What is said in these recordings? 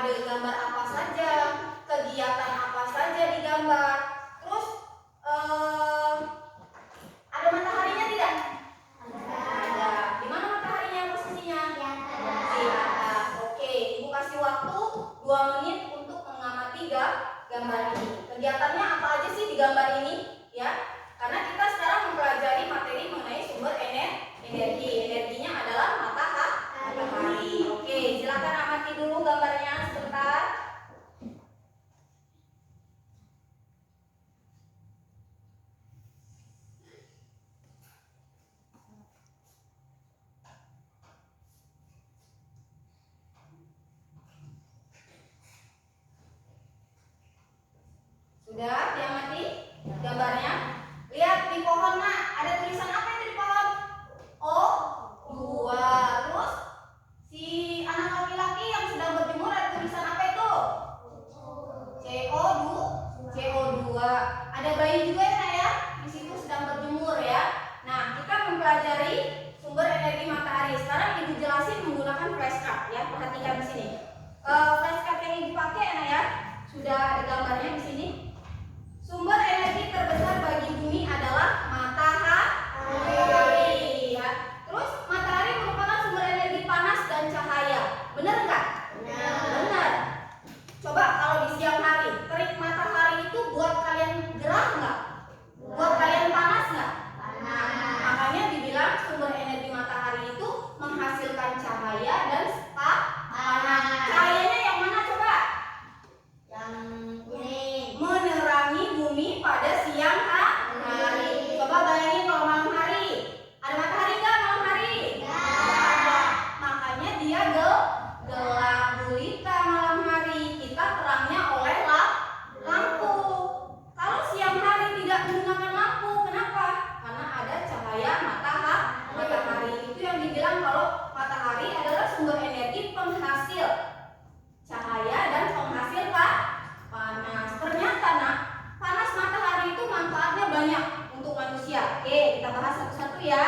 Ada gambar apa saja, kegiatan gambar ini. Kegiatannya apa aja sih di gambar ini? Ya, karena kita sekarang mempelajari materi mengenai sumber energi. Energinya adalah matahari. Oke, silakan amati dulu gambarnya sebentar. Sudah diamati gambarnya? Lihat di pohon, Nak. Ada tulisan apa itu di pohon? O2. Terus si anak laki-laki yang sedang berjemur ada tulisan apa itu? CO2. Ada bayi juga ya, Nak ya? Di situ sedang berjemur ya. Nah, kita mempelajari sumber energi matahari. Sekarang Ibu jelasin menggunakan flashcard ya. Perhatikan di sini. Flashcard yang Ibu pakai, Nak ya. Sudah ada gambarnya di sini. Sumber energi terbesar bagi bumi adalah matahari ya. Terus matahari merupakan sumber energi panas dan cahaya. Benar enggak? Benar. Coba kalau di siang hari, terik matahari itu buat kalian gerah enggak? Buat kalian panas enggak? Panas. Makanya dibilang sumber energi matahari itu menghasilkan cahaya dan panas. Cahayanya yang mana coba? Yang menerangi bumi pada siang hari. Coba bayangin kalau malam hari. Ada matahari nggak malam hari? Ada. Makanya dia gelap gulita malam hari. Kita terangnya oleh lampu. Kalau siang hari tidak menggunakan lampu, kenapa? Karena ada cahaya matahari. Itu yang dibilang kalau matahari adalah sumber energi penghasil cahaya dan penghasil panas. Ternyata, Nak, panas matahari itu manfaatnya banyak untuk manusia. Oke, kita bahas satu-satu ya.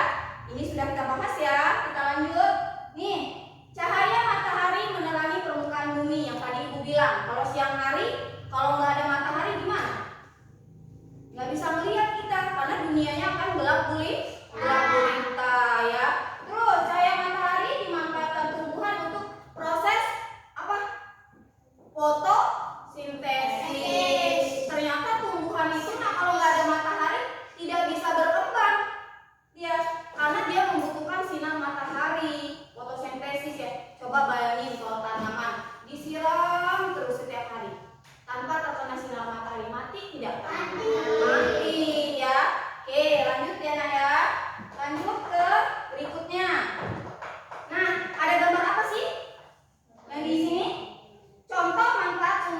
Ini sudah kita bahas ya. Kita lanjut. Nih, cahaya matahari menerangi permukaan bumi yang tadi Ibu bilang. Kalau siang hari, kalau nggak ada matahari gimana? Nggak bisa melihat kita karena dunianya akan gelap gulita ya. Terus cahaya matahari dimanfaatkan tumbuhan untuk proses apa? Fotosintesis. Ternyata tumbuhan itu kalau nggak ada matahari tidak bisa berkembang, ya, karena dia membutuhkan sinar matahari. Fotosintesis ya. Coba bayangin kalau tanaman disiram terus setiap hari tanpa terkena sinar matahari, mati tidak? Mati ya. Oke, lanjut ya, Nak ya. Lanjut ke berikutnya. Nah, ada gambar apa sih yang di sini? Contoh manfaat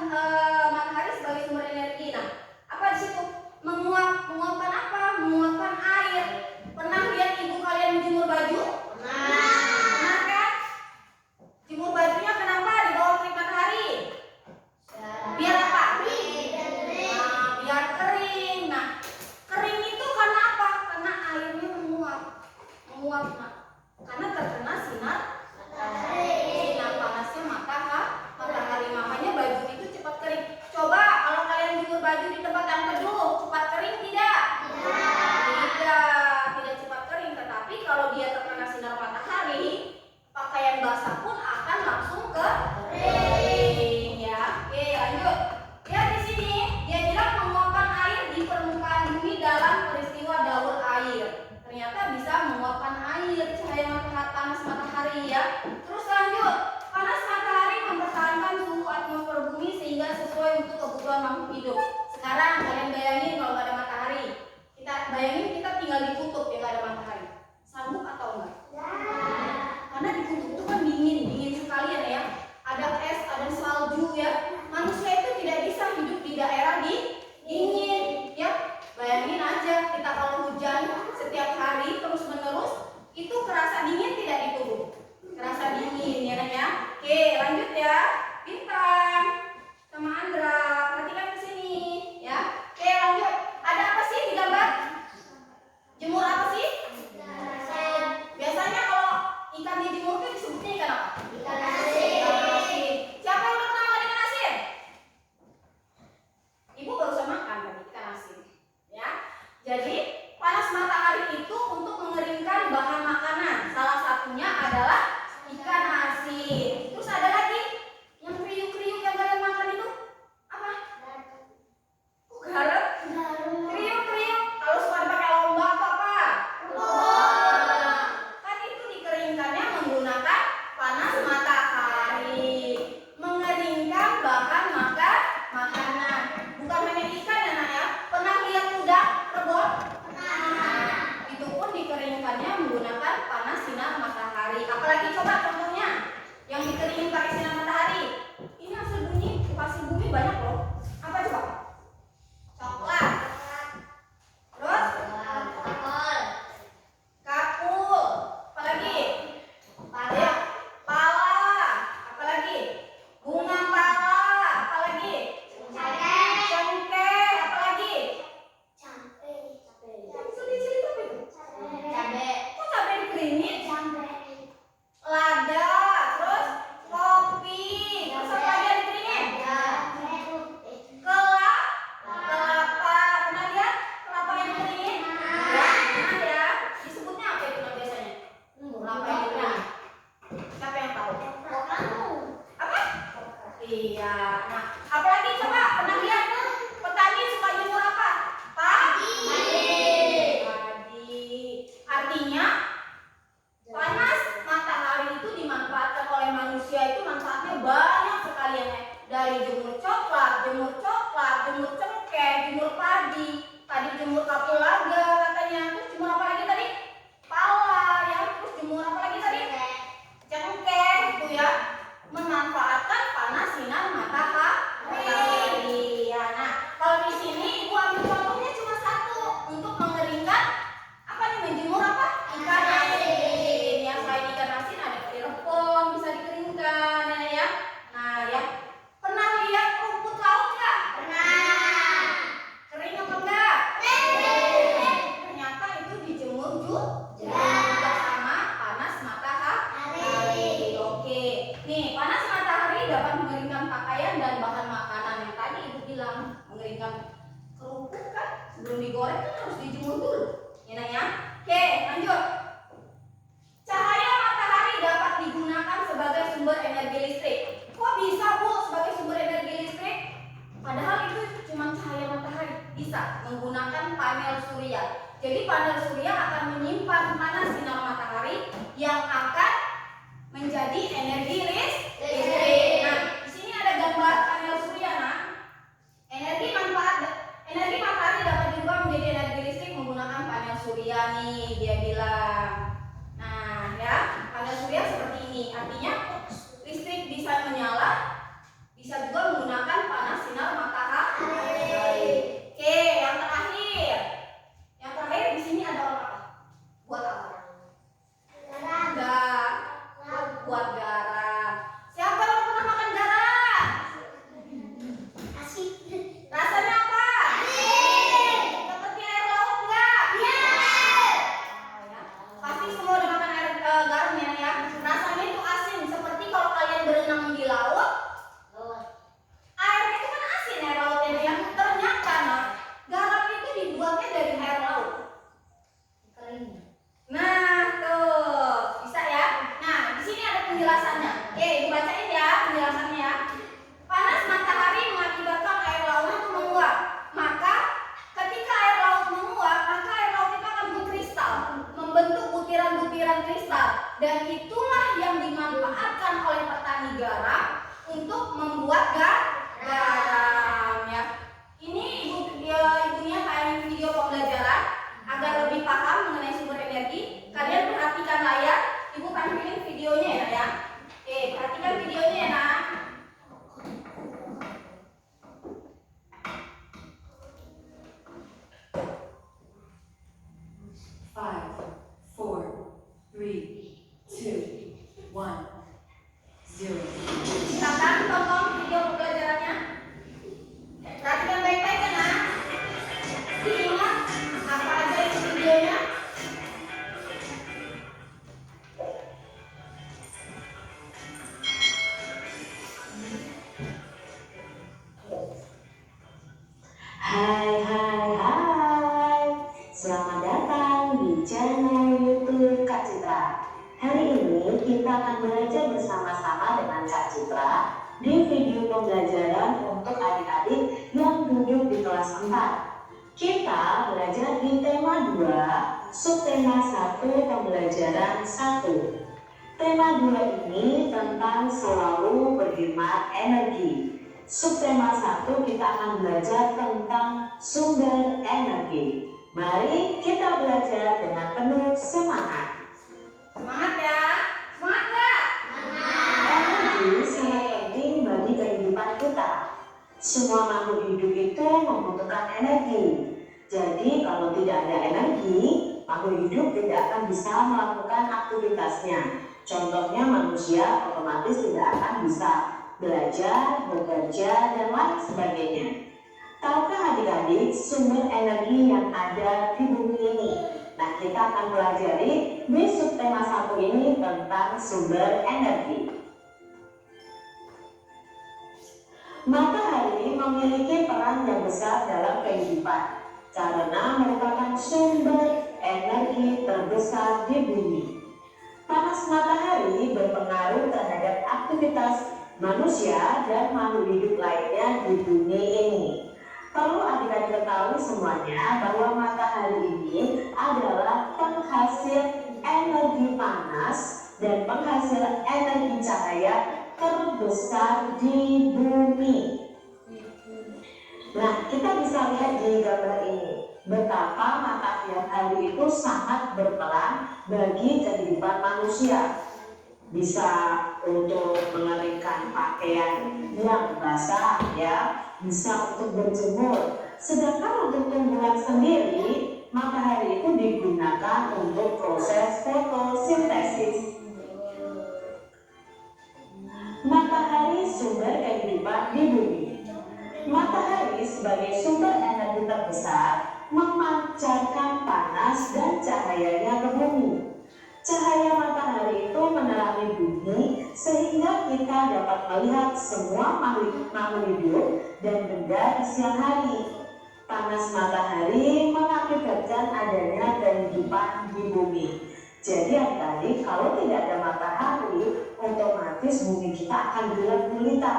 Iya. Nah, apalagi coba pernah lihat petani suka jemur apa? Padi. Padi. Artinya panas matahari itu dimanfaatkan oleh manusia, itu manfaatnya banyak sekali ya. Dari jemur coklat, jemur cengkeh, jemur padi, tadi jemur kapulaga katanya. Terus jemur apa lagi tadi? Pala ya. Terus jemur apa lagi tadi? Cengkeh gitu ya. Memanfaatkan panas sinar matahari. Ya, nah, kalau di sini Ibu ambil contohnya cuma satu untuk mengeringkan apa nih, menjemur apa? Ikan asin. Ya, selain ikan asin ada telepon bisa dikeringkan ya. Nah, ya. Pernah lihat rumput laut nggak? Pernah. Kering apa enggak? Kering. Ternyata itu dijemur juga sama panas matahari. Oke. Nih, panas matahari dapat mengeringkan pakaian dan bahan makanan. Yang tadi Ibu bilang mengeringkan kerupuk kan sebelum digoreng kan harus dijemur dulu. Ya, nah ya. Oke, lanjut. Cahaya matahari dapat digunakan sebagai sumber energi listrik. Kok bisa, Bu, sebagai sumber energi listrik? Padahal itu cuma cahaya matahari. Bisa menggunakan panel surya. Jadi panel surya akan menyimpan panas sinar matahari yang akan menjadi energi listrik. Nah, di sini ada gambar panel surya, nah. Energi matahari dapat diubah menjadi energi listrik menggunakan panel surya nih, dia bilang. Nah, ya, panel surya seperti ini. Artinya listrik bisa menyala, bisa juga menggunakan panas sinar matahari. Oke, yang terakhir. Yang terakhir di sini ada orang apa? Buat apa? Buat garam. Siapa yang pernah makan garam? Asin. Rasanya apa? Asin. Seperti air laut nggak? Iya. Ya. Pasti semua udah makan air garam ya. Rasanya itu asin. Seperti kalau kalian berenang di laut, airnya itu kan asin, air lautnya ya. Ternyata nah, garam itu dibuatnya dari air laut. Nah, tuh bisa ya. Nah, di sini ada penjelasannya. Oke, Ibu bacain ya penjelasannya ya. Panas matahari mengakibatkan air laut itu menguap. Maka ketika air laut menguap, maka air laut itu akan berkristal, membentuk butiran-butiran kristal, dan itulah yang dimanfaatkan oleh petani garam untuk membuat garam ya. Ini ibunya tayangin video pembelajaran agar lebih paham mengenai sumber energi. Kalian perhatikan layar, Ibu tampilin videonya ya. Oke, perhatikan videonya ya, Nak. Five, four, three, two, one, zero. Silakan tonton video pembelajarannya. Perhatikan baik-baik ya, Nak. Diingat apa aja isi videonya. Hai, selamat datang di channel YouTube Kak Citra. Hari ini kita akan belajar bersama-sama dengan Kak Citra di video pembelajaran untuk adik-adik yang duduk di kelas 4. Kita belajar di tema 2, subtema 1 pembelajaran 1. Tema 2 ini tentang selalu berhemat energi. Subtema 1 kita akan belajar tentang sumber energi. Mari kita belajar dengan penuh semangat. Semangat ya. Semangat nggak? Energi sangat penting bagi kehidupan kita. Semua makhluk hidup itu membutuhkan energi. Jadi kalau tidak ada energi, makhluk hidup tidak akan bisa melakukan aktivitasnya. Contohnya manusia otomatis tidak akan bisa belajar, bekerja, dan lain sebagainya. Tahukah adik-adik sumber energi yang ada di bumi ini? Nah, kita akan pelajari di subtema 1 ini tentang sumber energi. Matahari memiliki peran yang besar dalam kehidupan karena merupakan sumber energi terbesar di bumi. Panas matahari berpengaruh terhadap aktivitas manusia dan makhluk hidup lainnya di bumi ini. Perlu adik-adik ketahui semuanya bahwa matahari ini adalah penghasil energi panas dan penghasil energi cahaya terbesar di bumi. Nah, kita bisa lihat di gambar ini betapa matahari itu sangat berperan bagi kehidupan manusia. Bisa untuk mengeringkan pakaian yang basah, ya, bisa untuk berjemur. Sedangkan untuk tumbuhan sendiri, matahari itu digunakan untuk proses fotosintesis. Matahari sumber kehidupan di bumi. Matahari sebagai sumber energi terbesar memancarkan panas dan cahayanya ke bumi. Cahaya matahari itu menerangi bumi sehingga kita dapat melihat semua makhluk hidup dan benda di siang hari. Panas matahari mengakibatkan adanya kehidupan di bumi. Jadi adik-adik, kalau tidak ada matahari, otomatis bumi kita akan gelap gulita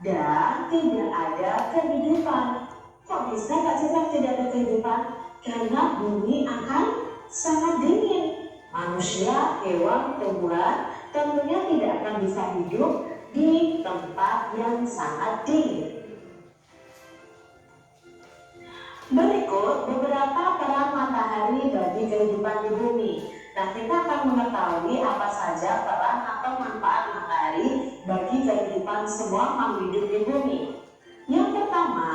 dan tidak ada kehidupan. Kok bisa Kak Citra tidak ada kehidupan? Karena bumi akan sangat dingin. Manusia, hewan, tumbuhan tentunya tidak akan bisa hidup di tempat yang sangat dingin. Berikut beberapa peran matahari bagi kehidupan di bumi. Nah, kita akan mengetahui apa saja peran atau manfaat matahari bagi kehidupan semua makhluk hidup di bumi. Yang pertama,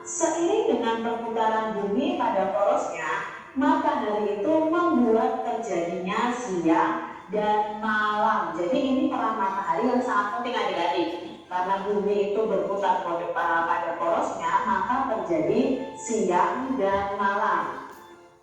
seiring dengan perputaran bumi pada porosnya, matahari itu membuat terjadinya siang dan malam. Jadi ini peran matahari yang sangat penting adik-adik. Karena bumi itu berputar pada porosnya, maka terjadi siang dan malam.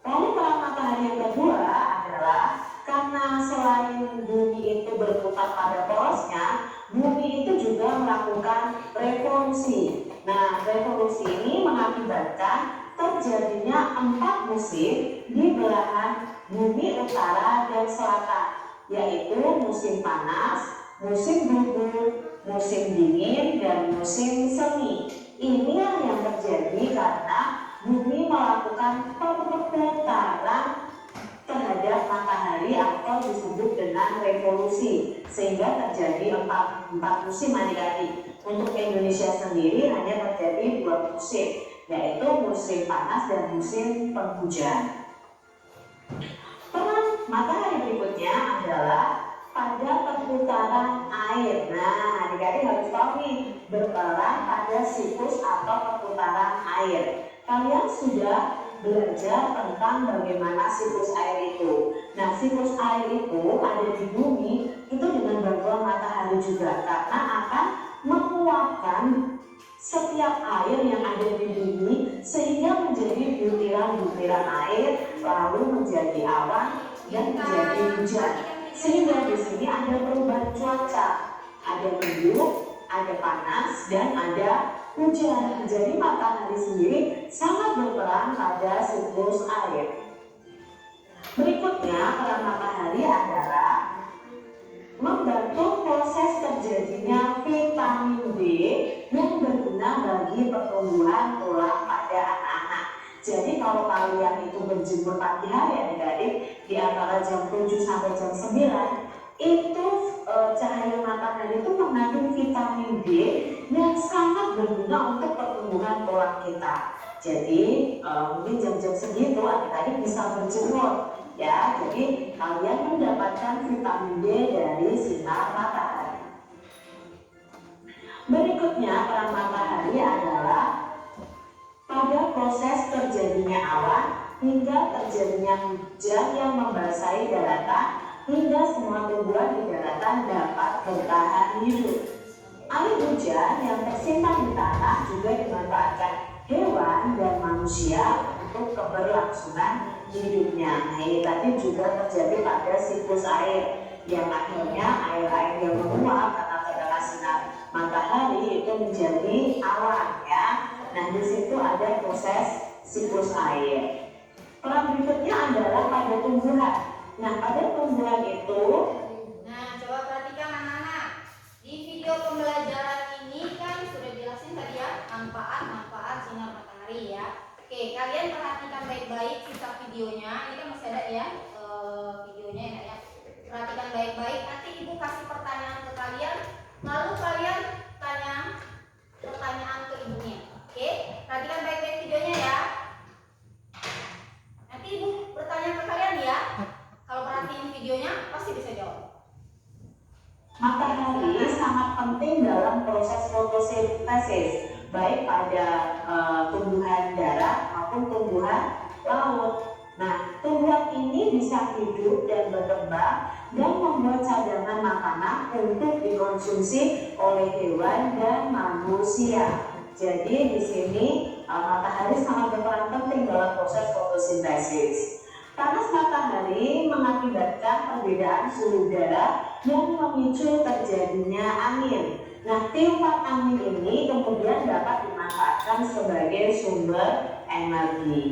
Lalu peran matahari yang kedua adalah karena selain bumi itu berputar pada porosnya, bumi itu juga melakukan revolusi. Nah, revolusi ini mengakibatkan terjadinya 4 musim di belahan bumi utara dan selatan, yaitu musim panas, musim gugur, musim dingin, dan musim semi. Inilah yang terjadi karena bumi melakukan perputaran terhadap matahari atau disebut dengan revolusi, sehingga terjadi 4 musim adik-adik. Untuk Indonesia sendiri hanya terjadi 2 musim, yaitu musim panas dan musim penghujan. Peran matahari berikutnya adalah pada perputaran air. Nah, adik-adik harus tahu nih, berperan pada siklus atau perputaran air. Kalian sudah belajar tentang bagaimana siklus air itu. Nah, siklus air itu ada di bumi itu dengan bantuan matahari juga, karena akan menguapkan setiap air yang ada di bumi sehingga menjadi butiran-butiran air, lalu menjadi awan dan menjadi hujan. Sehingga di sini ada perubahan cuaca, ada mendung, ada panas, dan ada hujan. Jadi matahari sendiri sangat berperan pada siklus air. Berikutnya, peran matahari adalah membantu proses terjadinya vitamin D yang berguna bagi pertumbuhan tulang pada anak-anak. Jadi kalau kalian itu berjemur pagi hari adik-adik di antara jam 7 sampai jam 9, itu cahaya matahari itu mengandung vitamin D yang sangat berguna untuk pertumbuhan tulang kita. Jadi mungkin jam-jam segitu adik-adik bisa berjemur, ya. Jadi kalian mendapatkan vitamin D dari sinar matahari. Berikutnya peran matahari adalah pada proses terjadinya awan hingga terjadinya hujan yang membasahi daratan, hingga semua tumbuhan di daratan dapat bertahan hidup. Air hujan yang tersimpan di tanah juga dimanfaatkan hewan dan manusia untuk keberlangsungan hidupnya. Nah, ini tadi juga terjadi pada siklus air, yang akhirnya air-air yang menguap karena terkena sinar matahari itu menjadi awan, ya. Nah, di situ ada proses siklus air. Peran berikutnya adalah pada tumbuhan. Nah, pada tumbuhan itu, Nah, coba perhatikan anak-anak. Di video video pembelajaran ini kan sudah jelasin tadi ya manfaat sinar matahari ya. Oke, kalian perhatikan baik-baik sisa videonya. Ini kan masih ada ya videonya ya. Perhatikan baik-baik. Nanti ibu kasih pertanyaan ke kalian, lalu kalian tanya pertanyaan ke ibunya. Oke, perhatikan baik-baik videonya ya. Nanti ibu bertanya ke kalian ya. Kalau perhatiin videonya pasti bisa jawab. Matahari sangat penting dalam proses fotosintesis, baik pada tumbuhan darat maupun tumbuhan laut. Nah, tumbuhan ini bisa hidup dan berkembang dan membuat cadangan makanan untuk dikonsumsi oleh hewan dan manusia. Jadi di sini matahari sangat berperan penting dalam proses fotosintesis. Panas matahari mengakibatkan perbedaan suhu udara yang memicu terjadinya angin. Nah, tiupan angin ini kemudian dapat dimanfaatkan sebagai sumber energi.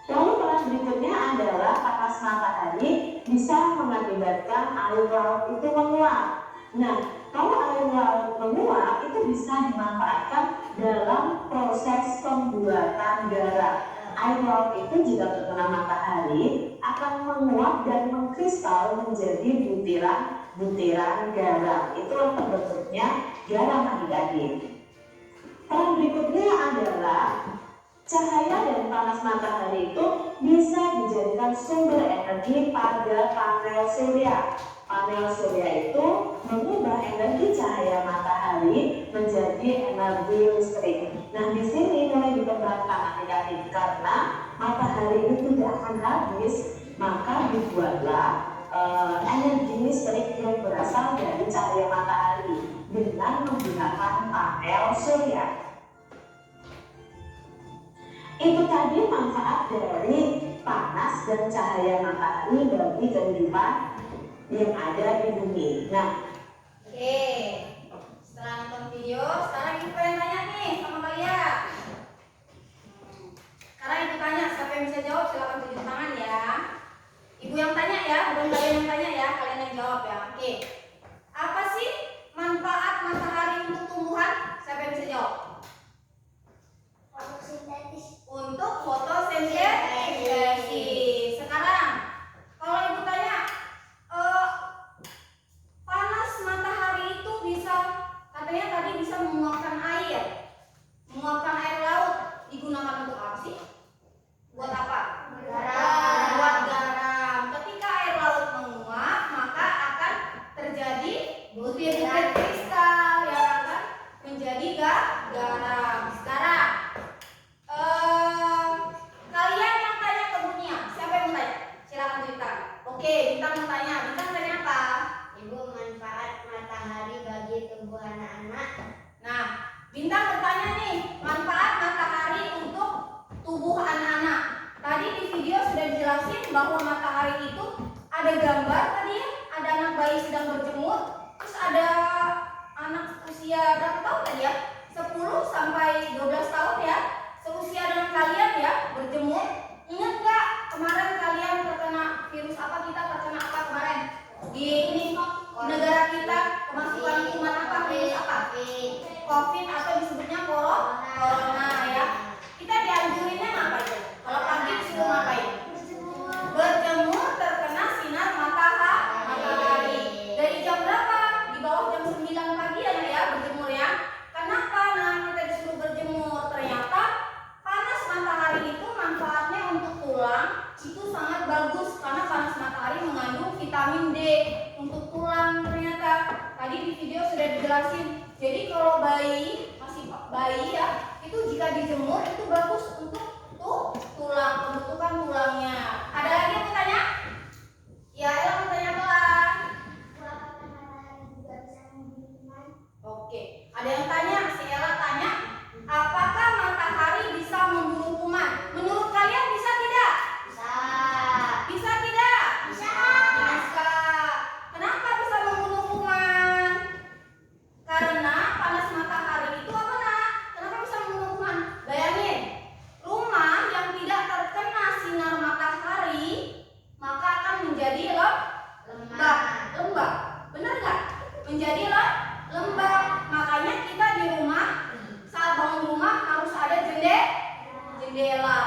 Lalu peran berikutnya adalah panas matahari bisa mengakibatkan air laut itu menguap. Nah, kalau air laut menguap itu bisa dimanfaatkan dalam proses pembuatan garam. Air laut itu jika terkena matahari akan menguap dan mengkristal menjadi butiran garam. Itulah terbentuknya garam adik-adik. Peran berikutnya adalah cahaya dan panas matahari itu bisa dijadikan sumber energi pada panel surya. Panel surya itu mengubah energi cahaya matahari menjadi energi listrik. Nah, di sini mulai dikembangkan adik-adik karena matahari itu tidak akan habis, maka dibuatlah energi listrik yang berasal dari cahaya matahari dengan menggunakan panel surya. Itu tadi manfaat dari panas dan cahaya matahari bagi kehidupan yang ada di bumi. Nah, Oke, setelah nonton video, sekarang ibu pengen tanya nih sama kalian. Sekarang ibu tanya, siapa yang bisa jawab silakan tunjuk tangan ya. Ibu yang tanya ya, bukan kalian yang tanya ya, kalian yang jawab ya. Oke, apa sih manfaat matahari untuk tumbuhan? Siapa yang bisa jawab? Untuk fotosintesis. Sekarang, kalau ibu tanya, panas matahari itu bisa, katanya tadi bisa menguapkan air laut. Digunakan untuk apa sih? Buat apa? Buat garam. Ketika air laut menguap, maka akan terjadi butir-butir kristal yang akan menjadi garam. Sekarang, kalian yang tanya ke Bunia, siapa yang mau tanya? Silakan cerita. Oke, Bintang mau tanya. Bintang tanya apa? Ibu, manfaat matahari bagi tubuh anak-anak. Nah, Bintang bertanya nih, manfaat matahari untuk tubuh anak-anak. Tadi di video sudah dijelasin bahwa matahari itu ada gambar tadi ya, ada anak bayi sedang berjemur, terus ada anak usia berapa tahun tadi ya? 10 sampai 12 tahun ya. Seusia dengan kalian ya, berjemur. Ingat gak kemarin kalian terkena virus apa, kita terkena apa kemarin? Di ini negara kita kemasukan kuman apa, virus apa? COVID atau disebutnya corona ya. Kita dianjurinnya ngapain? Kalau pagi disuruh ngapain? Berjemur terkena sinar matahari. Dari jam berapa? Di bawah jam 9 pagi ya berjemur ya. Kenapa? Nah, kita disuruh berjemur. Ternyata panas matahari itu manfaatnya untuk tulang itu sangat bagus karena panas matahari mengandung vitamin D untuk tulang ternyata. Tadi di video sudah dijelasin. Jadi kalau masih bayi ya, itu jika dijemur itu bagus untuk tulang, pembentukan tulangnya. Ada lagi yang mau tanya? Ya, Ella mau tanya pelan. Oke, ada yang tanya, si Ella tanya, apakah matahari bisa membunuh kuman? Menurut kalian bisa tidak? Bisa. Bisa tidak? Bisa. Bisa. Kenapa bisa membunuh kuman? Karena panas matahari itu apa nak? Kenapa bisa membunuh kuman? Bayangin, rumah yang tidak terkena sinar matahari maka akan menjadi lembab. lembab. Makanya kita di rumah saat bangun rumah harus ada jendela.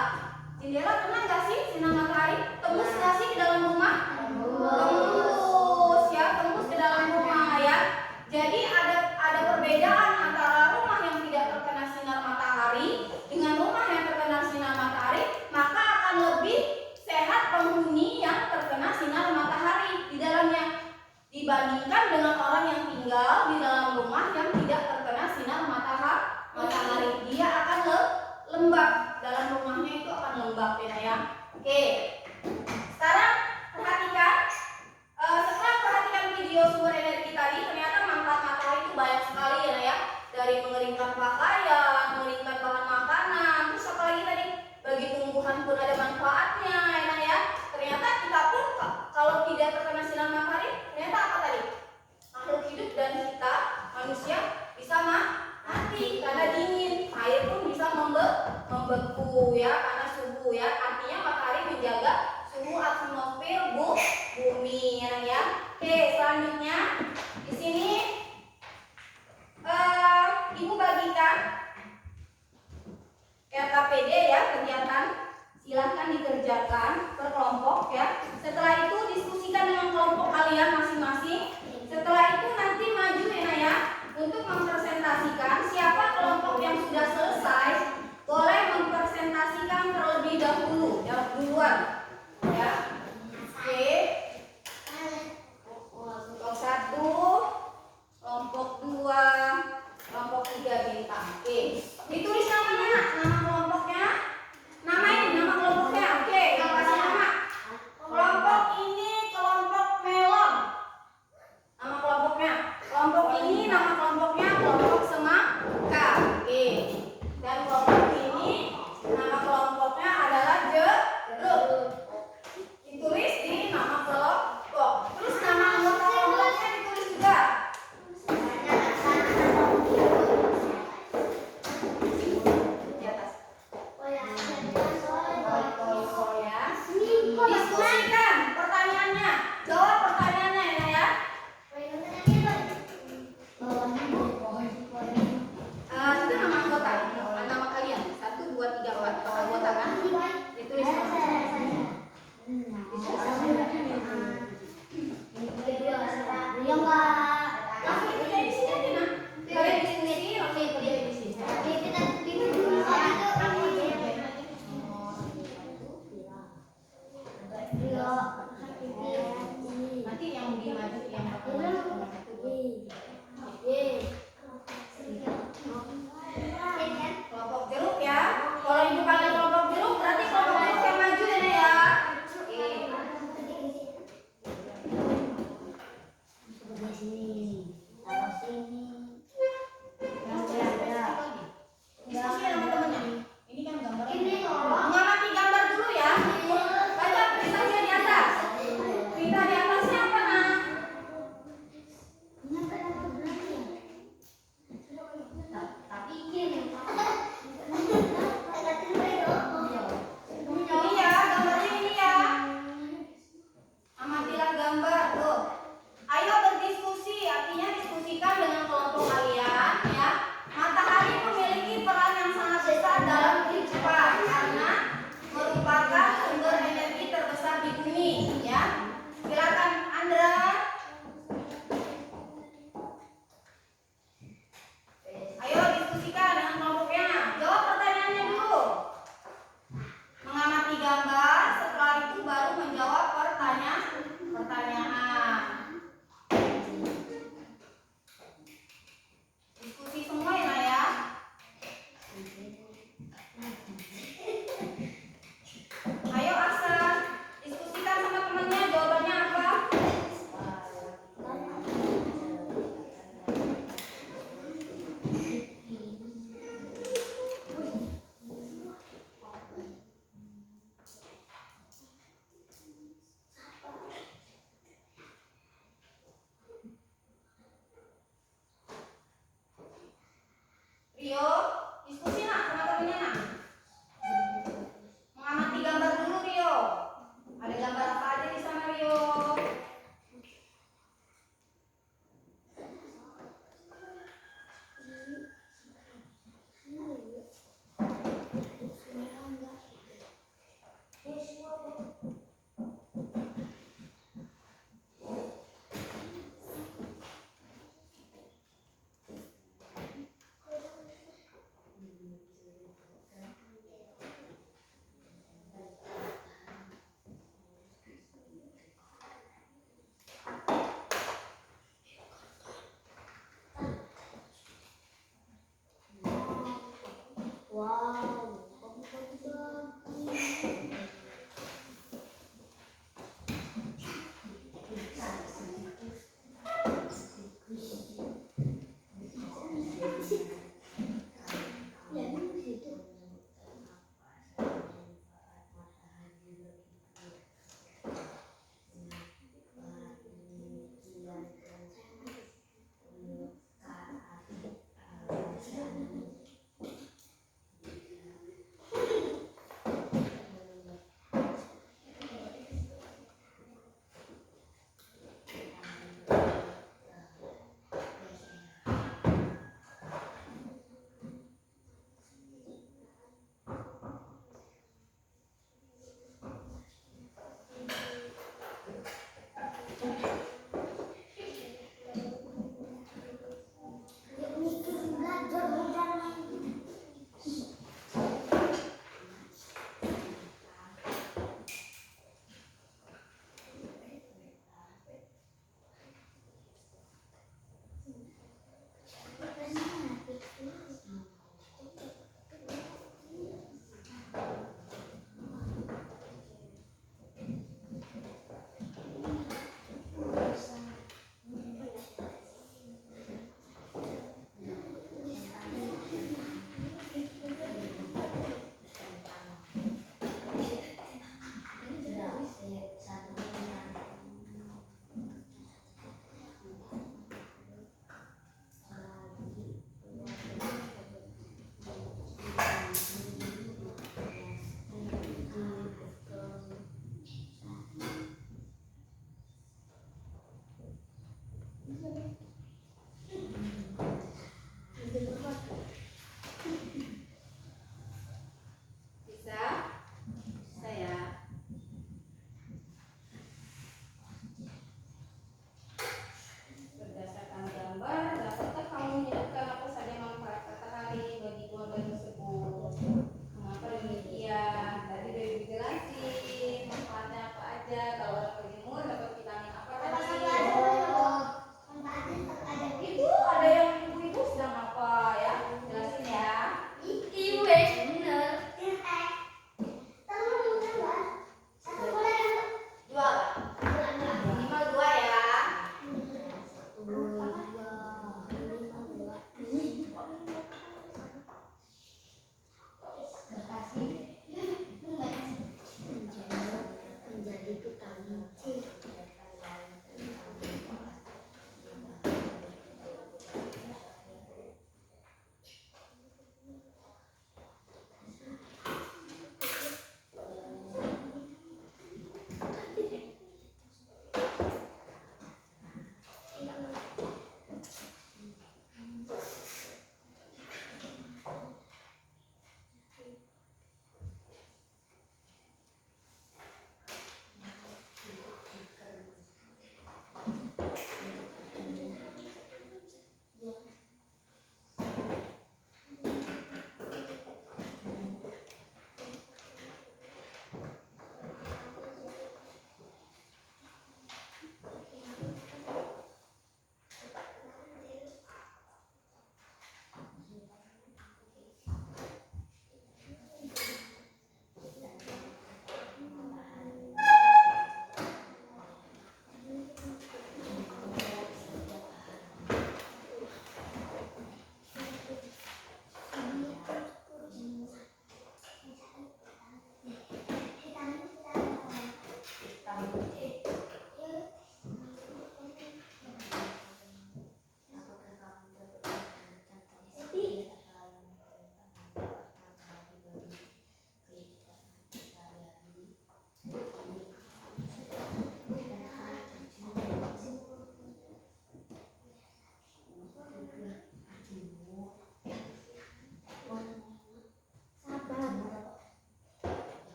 Jendela kena nggak sih sinar matahari? Tembus nggak sih ke dalam rumah? Tembus ya, tembus ke dalam rumah ya. Jadi ada perbedaan antara rumah yang tidak terkena sinar matahari dengan rumah yang terkena sinar matahari, maka akan lebih sehat penghuni yang terkena sinar matahari di dalamnya dibandingkan dengan orang yang tinggal di dalam rumah yang tidak terkena sinar matahari. Dia akan lembab, dalam rumahnya itu akan lembab ya. Oke. Sekarang perhatikan, setelah perhatikan video sumber energi tadi, ternyata manfaat matahari itu banyak sekali ya. Dari mengeringkan pakaian, mengeringkan bahan makanan, terus apa lagi tadi? Bagi tumbuhan pun ada manfaatnya ya. Ternyata kita pun kalau tidak terkena sinar matahari, ternyata apa tadi? Makhluk hidup dan kita manusia bisa mati karena dingin. Air pun bisa membeku ya karena suhu ya. Artinya matahari menjaga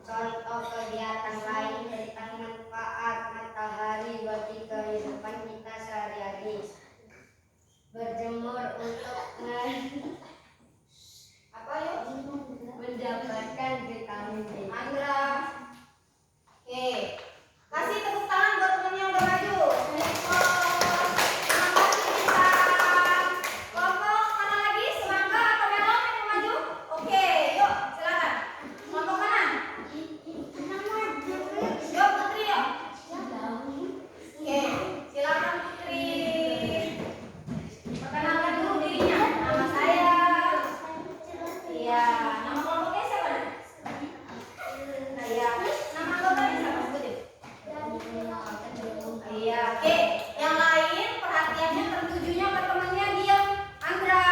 Contoh kegiatan lain tentang manfaat matahari bagi kehidupan kita sehari-hari. Berjemur untuk Apa yuk? mendapatkan vitamin D. Andra. Oke. Kasih tepuk tangan buat temen yang udah maju. Terima kasih kita. Kelompok mana lagi? Semangka atau melon yang mau maju? Oke, yuk silakan. Kelompok mana? Yuk Putri yuk. Oke, silakan Putri. Perkenalkan dulu dirinya. Nama saya. Iya, nama kelompoknya siapa? Iya, nama anggotanya siapa? Sebutin. Iya, oke. Yang lain perhatiannya tertujunya ke temannya diam. Andra.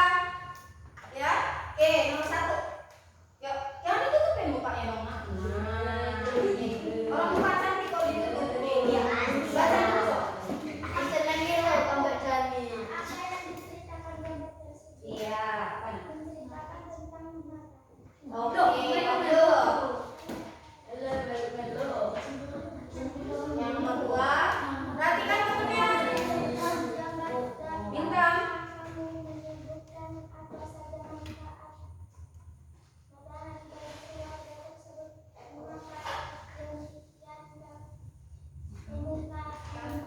Ya, oke. Nomor 1. Yuk, jangan ditutupin mukanya dong, Nak. Nah, ini. Kalau muka cantik kalau ditutup. Iya. Baca dulu. Senang loh Mbak Jani. Iya, apa nih? Menceritakan tentang Oke, bagus. Yang nomor 2, perhatikan temennya. Bintang.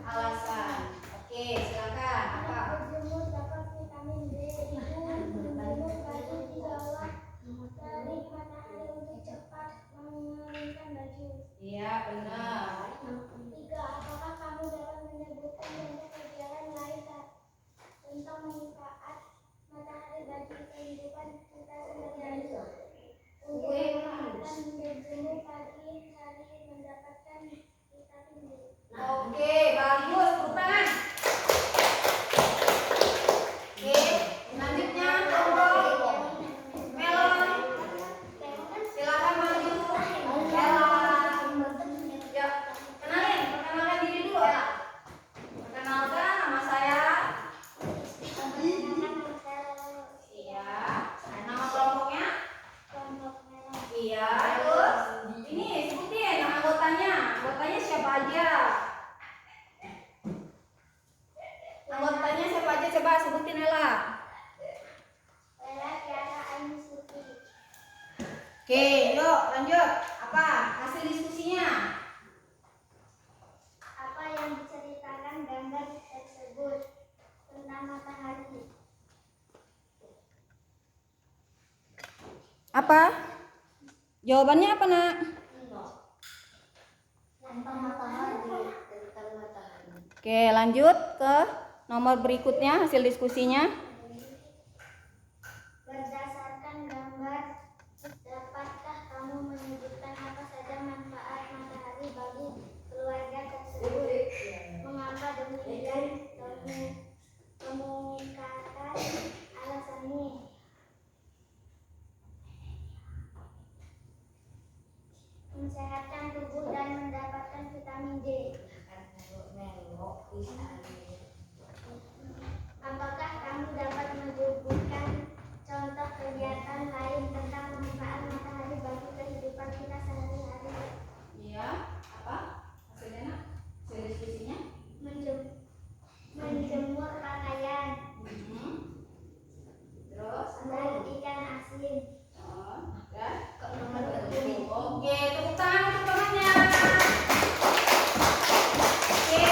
Alasan. Oke, silakan. Apa? Berjemur dapat vitamin D. Berjemur baju di bawah terik matahari untuk cepat mengeringkan baju. Iya, benar. 3. Apakah kamu dapat menyebutkan banyak kegiatan lain tentang manfaat matahari bagi kehidupan kita sehari-hari? Untuk mengatakan berjemur pagi hari mendapatkan vitamin D. Oke, bagus. Tepuk tangan. Oke, selanjutnya kelompok melon. Silakan maju. Melon. Ya, perkenalkan diri dulu ya. Perkenalkan, nama saya. Iya. Nama kelompoknya? Iya. Terus ini sebutin anggotanya. Anggotanya siapa aja? Anggotanya siapa aja? Coba sebutin Ella. Oke, yuk lanjut. Apa hasil diskusinya? Apa yang diceritakan gambar tersebut tentang matahari? Apa? Jawabannya apa, Nak? Tentang matahari. Oke, lanjut ke nomor berikutnya hasil diskusinya. Berdasarkan gambar, dapatkah kamu menyebutkan apa saja manfaat matahari bagi keluarga tersebut? Mengapa demikian? Kemukakan alasannya. Mensehatkan tubuh dan mendapatkan vitamin D. Apakah kamu dapat menyebutkan contoh kegiatan lain tentang manfaat matahari bagi kehidupan kita sehari-hari? Iya, apa? Hasilnya, Nak? Hasil diskusinya? Menjemur pakaian Terus? dan ikan asin. Oh, dan oke, tepuk tangan untuk temannya. Oke.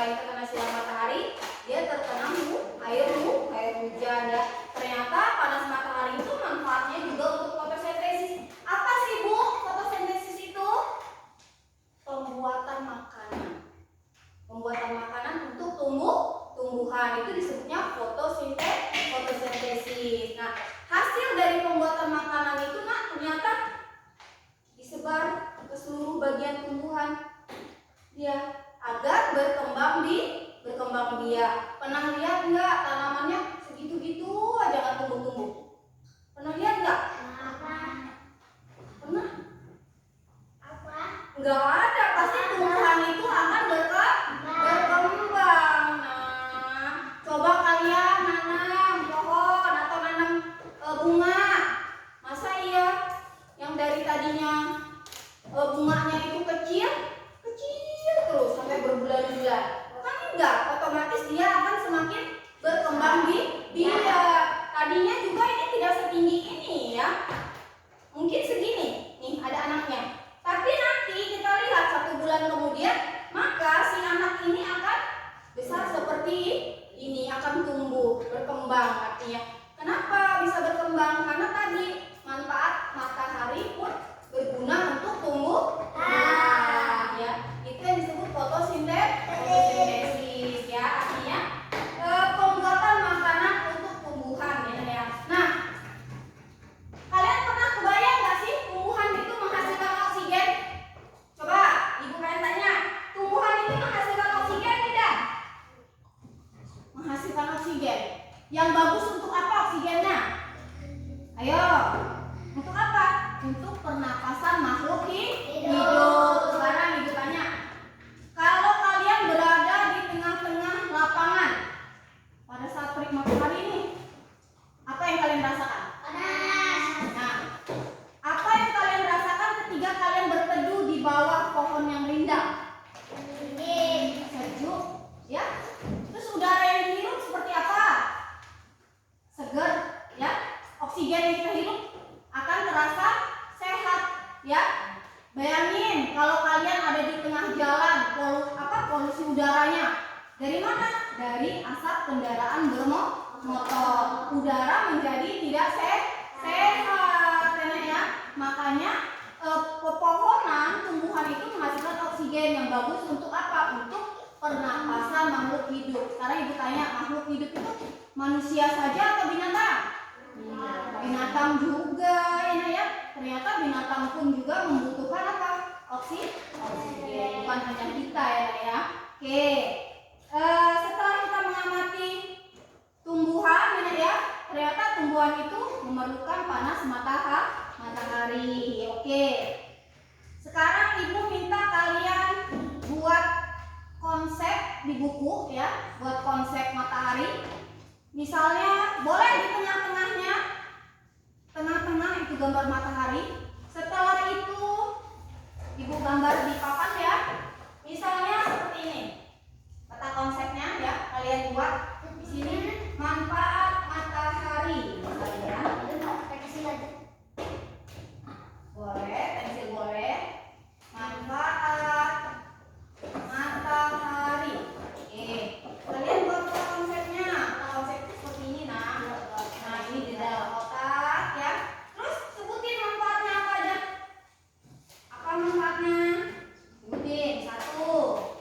selain terkena sinar matahari, dia terkena air hujan ya. Ternyata panas matahari itu manfaatnya juga untuk fotosintesis. Apa sih Bu fotosintesis itu? Pembuatan makanan. Pembuatan makanan untuk tumbuhan itu disebutnya fotosintesis. Nah, hasil dari pembuatan makanan itu ternyata disebar ke seluruh bagian tumbuhan dia agar berkembang biak. Pernah lihat nggak tanamannya segitu-gitu aja nggak tumbuh-tumbuh? Pernah lihat nggak? Pernah? Nggak ada, pasti tumbuhan itu akan berkembang. Nah, coba kalian nanam pohon atau nanam bunga. Masa iya yang dari tadinya bunganya itu kecil terus sampai berbulan-bulan? Kan enggak, otomatis dia akan semakin berkembang biak. Tadinya juga ini tidak setinggi ini ya. Mungkin segini, nih ada anaknya. Tapi nanti kita lihat 1 bulan kemudian, maka si anak ini akan besar seperti ini, akan tumbuh, berkembang artinya. Kenapa bisa berkembang? Karena tadi manfaat matahari pun berguna untuk tumbuh. Nah, ya, itu yang disebut fotosintesis ya, artinya pembuatan makanan untuk tumbuhan ya. Nah, kalian pernah kebayang nggak sih tumbuhan itu menghasilkan oksigen? Coba ibu kalian tanya, tumbuhan itu menghasilkan oksigen tidak? Menghasilkan oksigen. Yang bagus untuk apa oksigennya? Ayo, untuk apa? Untuk pernapasan makhluk hidup. Sekarang ibu tanya, kalau kalian berada di tengah-tengah lapangan pada saat terik matahari ini, apa yang kalian rasakan? Nah, apa yang kalian rasakan ketika kalian berteduh di bawah pohon yang rindang? Sejuk, ya. Terus udara yang dihirup seperti apa? Segar, ya. Oksigen yang kita hirup akan terasa sehat, ya. Bayangin kalau kalian ada di tengah jalan, polusi udaranya dari mana? Dari asap kendaraan bermotor. Udara menjadi tidak sehat, ya. Makanya pepohonan, tumbuhan itu menghasilkan oksigen yang bagus untuk apa? Untuk pernapasan makhluk hidup. Sekarang ibu tanya, makhluk hidup itu manusia saja atau binatang? Binatang juga ya. Ternyata binatang pun juga membutuhkan apa? Oksigen, bukan hanya kita ya. Oke. Setelah kita mengamati tumbuhan ya, ternyata tumbuhan itu memerlukan panas matahari. Oke. Sekarang ibu minta kalian buat konsep di buku ya, buat konsep matahari. Misalnya boleh di tengah-tengah itu gambar matahari. Setelah itu ibu gambar di papan ya. Misalnya seperti ini. Peta konsepnya ya, kalian buat di sini manfaat matahari. Misalnya, boleh, pensil boleh. Manfaat matahari. Oke, kalian buat peta konsepnya. Peta konsep itu seperti ini nah. Nah, ini di dalam kotak ya. Terus sebutin manfaatnya apa aja. Apa manfaatnya? Sebutin. 1.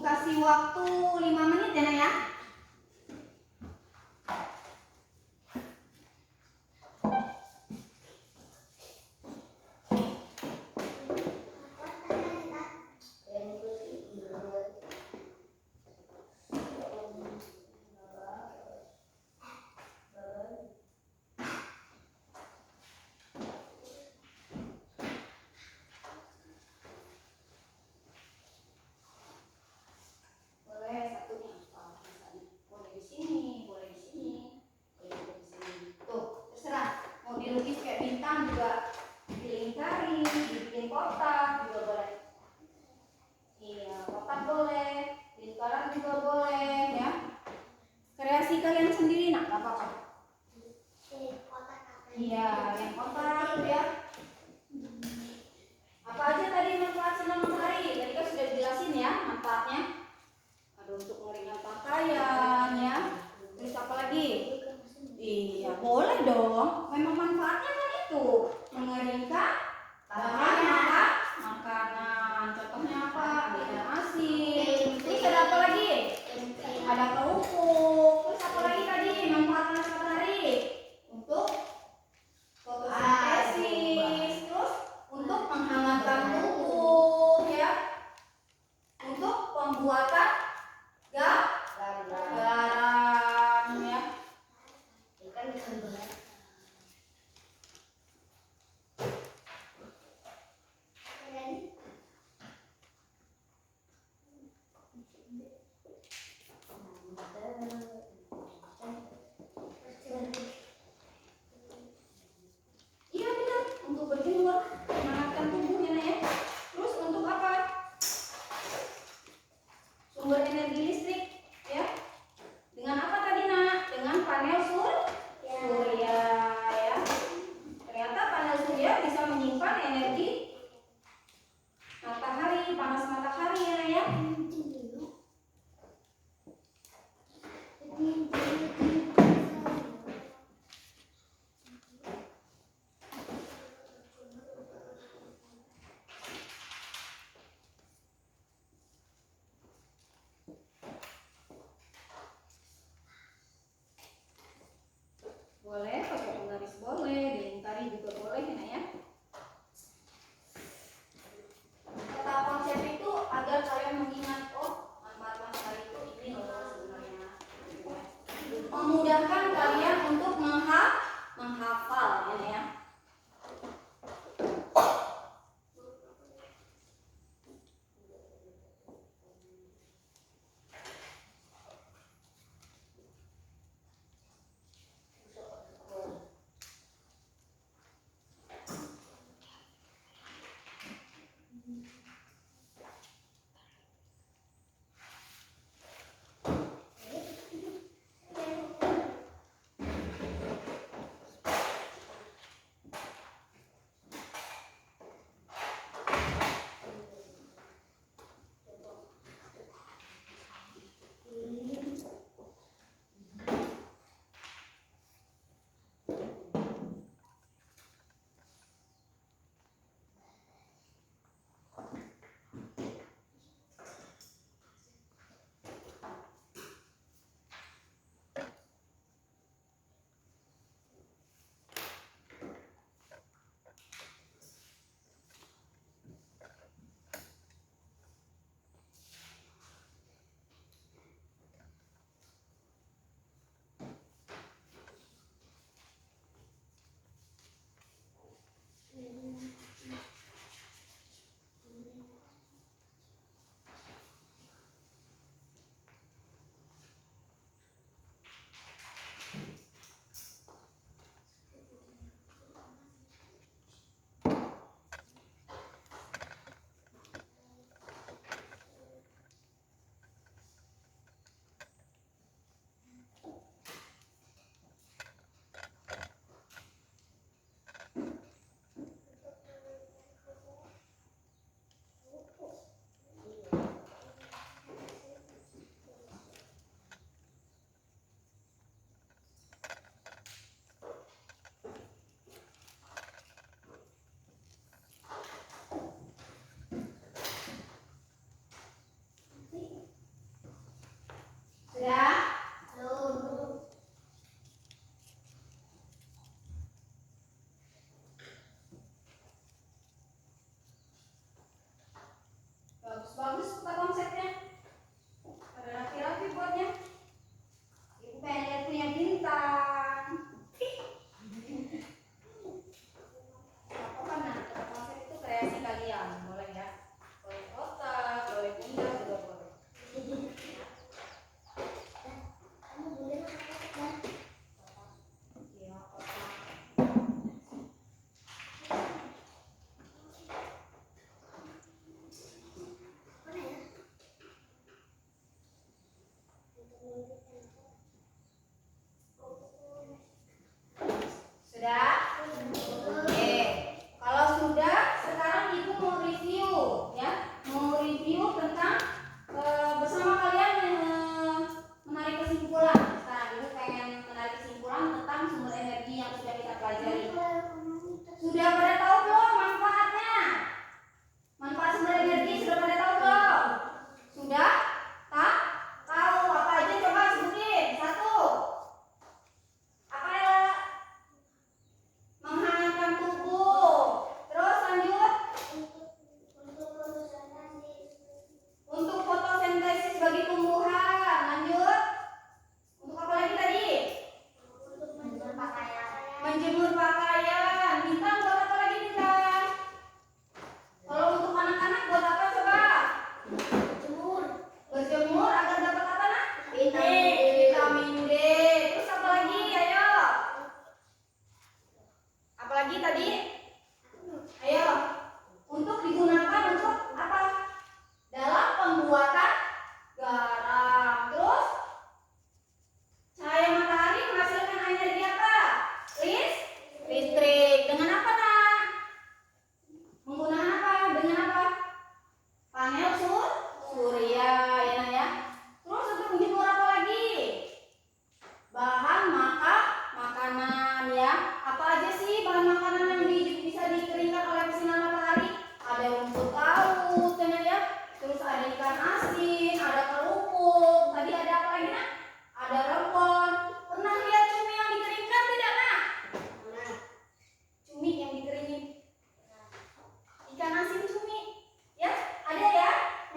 Ibu kasih waktu 5 menit ya, Nak ya. Boleh satu contoh misalnya.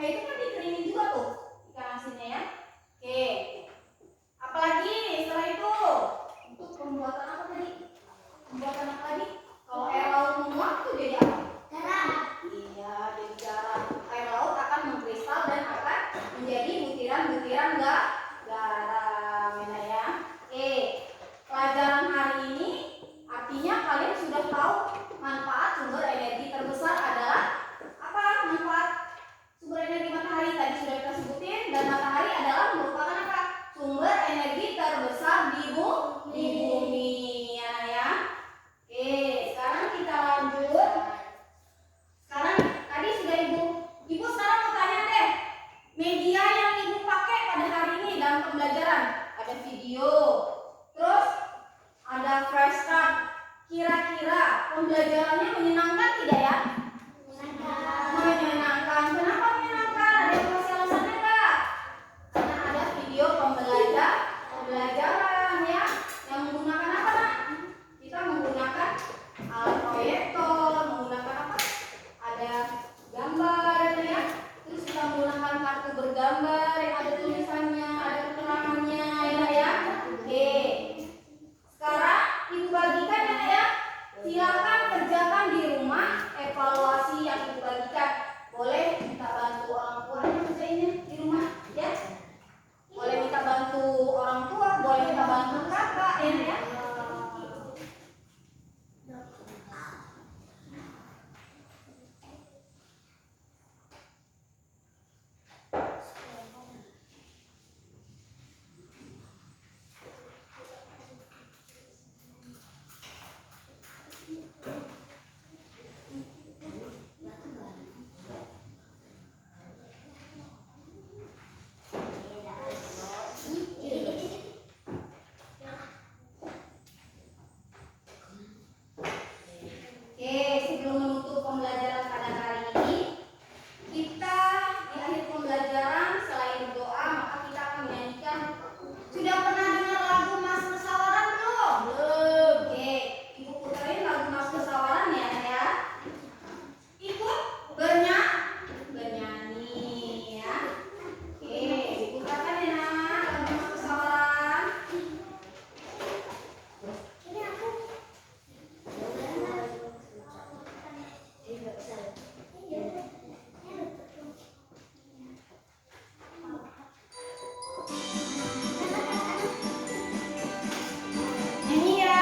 Nah itu kan dikeringin juga tuh ikan asinnya ya. Oke. Apalagi setelah itu untuk pembuatan apa tadi? Pembuatan apa lagi? Kalau air laut menguap itu jadi apa? Garam. Iya, jadi garam. Air laut akan mengkristal dan akan menjadi butiran-butiran garam ya. Oke. Pelajaran hari ini artinya kalian sudah tahu manfaat sumber energi terbesar adalah apa? Manfaat sumber energi matahari tadi sudah kita sebutin, dan matahari adalah merupakan apa? Sumber energi terbesar di bumi ya. Oke, sekarang kita lanjut. Sekarang tadi sudah ibu sekarang mau tanya deh, media yang ibu pakai pada hari ini dalam pembelajaran ada video, terus ada flashcard. Kira-kira pembelajarannya menyenangkan tidak ya? Menyenangkan. Kenapa menyenangkan? Ada yang kasih alasannya nggak? Karena ada video pembelajaran ya, yang menggunakan apa nak? Kita menggunakan alat proyektor, menggunakan apa? Ada gambar ya. Terus kita menggunakan kartu bergambar yang ada tulisannya, ada keterangannya ya. Oke. Sekarang ibu bagikan ya. Silakan kerjakan di rumah evaluasi yang ibu bagikan. Boleh minta bantu orang tuanya kerjainnya di rumah ya. Boleh minta bantu orang tua, boleh minta bantu kakak ya. Oke, sebelum menutup pembelajaran pada hari ini, kita di akhir pembelajaran selain berdoa, maka kita akan menyanyikan. Sudah pernah dengar lagu Mas Kesawaran belum? Belum. Oke, ibu puterin lagu Mas Kesawaran ya. Ikut bernyanyi ya. Oke, diputarkan ya nak lagu Mas Kesawaran. Ini aku. Nyanyi ya.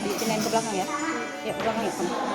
Ayo pindahin ke belakang ya. Ya, ke belakang ya.